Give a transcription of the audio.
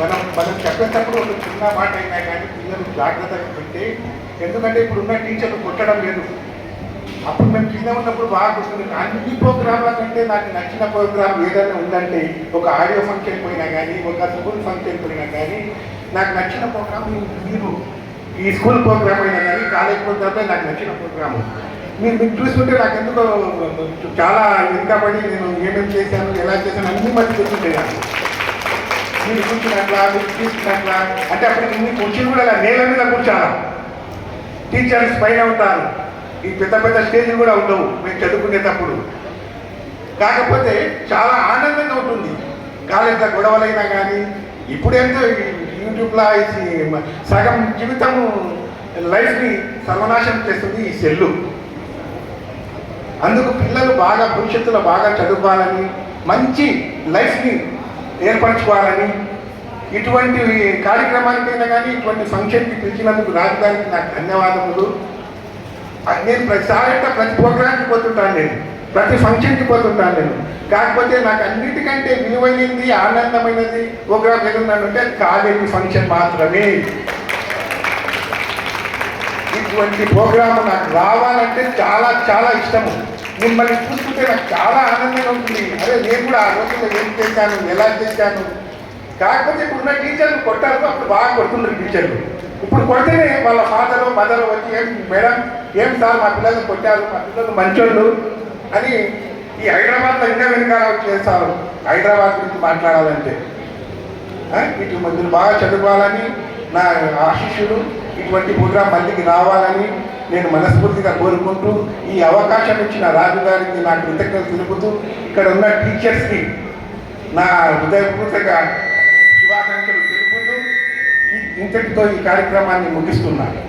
మనం చెప్పేటప్పుడు ఒక చిన్న మాట అయినా కానీ పిల్లలు జాగ్రత్తగా వింటే, ఎందుకంటే ఇప్పుడున్న టీచర్లు కొట్టడం లేదు. అప్పుడు మేము కింద ఉన్నప్పుడు బాగా గుర్తుంది. అన్ని ప్రోగ్రాంల కంటే నాకు నచ్చిన ప్రోగ్రామ్ ఏదైనా ఉందంటే, ఒక ఆడియో ఫంక్షన్ పోయినా కానీ, ఒక స్కూల్ ఫంక్షన్ పోయినా కానీ, నాకు నచ్చిన ప్రోగ్రామ్ మీరు ఈ స్కూల్ ప్రోగ్రామ్ అయినా కానీ, కాలేజ్ ప్రోగ్రామే నాకు నచ్చిన ప్రోగ్రాము. మీరు చూస్తుంటే నాకు ఎందుకో చాలా వెనుకబడి నేను ఏమేమి చేశాను, ఎలా చేశాను అన్నీ మధ్య గుర్తుంటాను. మీరు కూర్చున్నట్లా, మీరు తీసుకున్నట్లా, అంటే అప్పుడు ఇన్ని కూర్చుని కూడా నేల మీద కూర్చోాలి. టీచర్స్ పైన ఉంటారు, ఈ పెద్ద పెద్ద స్టేజ్లు కూడా ఉండవు మేము చదువుకునేటప్పుడు. కాకపోతే చాలా ఆనందంగా ఉంటుంది. కాలేజీలో గొడవలైనా కానీ, ఇప్పుడేంతో యూట్యూబ్లో సగం జీవితము లైఫ్ని సర్వనాశనం చేస్తుంది ఈ సెల్లు. అందుకు పిల్లలు బాగా భవిష్యత్తులో బాగా చదువుకోవాలని, మంచి లైఫ్ని ఏర్పరచుకోవాలని, ఇటువంటి కార్యక్రమానికైనా కానీ ఇటువంటి ఫంక్షన్కి పిలిచినందుకు రాజధానికి నాకు ధన్యవాదములు. నేను ప్రతిసారి ప్రతి ప్రోగ్రామ్కి పోతుంటాను, నేను ప్రతి ఫంక్షన్కి పోతుంటాను నేను. కాకపోతే నాకు అన్నిటికంటే విలువైనది, ఆనందమైనది ప్రోగ్రామ్ ఏదన్నానంటే కాలేజీ ఫంక్షన్ మాత్రమే. ఇటువంటి ప్రోగ్రాము నాకు రావాలంటే చాలా చాలా ఇష్టము. మిమ్మల్ని చూస్తుంటే నాకు చాలా ఆనందంగా ఉంటుంది. అదే నేను కూడా ఆ రోజుల్లో ఏం చేశాను, ఎలా చేశాను. కాకపోతే ఇప్పుడున్న టీచర్లు కొట్టారు, అప్పుడు బాగా కొడుతున్నారు టీచర్లు. ఇప్పుడు కొడితేనే వాళ్ళ ఫాదరు మదర్ వచ్చి ఏం మేడం ఏం సార్ మా పిల్లలు కొట్టారు, మా పిల్లలు మంచోళ్ళు అని ఈ హైదరాబాద్లో ఇంకా వెనకాల చేస్తారు. హైదరాబాద్ గురించి మాట్లాడాలంటే ఇటు మందులు బాగా చదువుకోవాలని నా ఆశీస్సులు. ఇటువంటి ప్రోగ్రాం మళ్ళీకి రావాలని నేను మనస్ఫూర్తిగా కోరుకుంటూ, ఈ అవకాశం ఇచ్చిన రాజు గారికి నా కృతజ్ఞతలు తెలుపుతూ, ఇక్కడ ఉన్న టీచర్స్కి నా హృదయపూర్వక శుభాకాంక్షలు తెలుపుతూ ఇంతటితో ఈ కార్యక్రమాన్ని ముగిస్తున్నాను.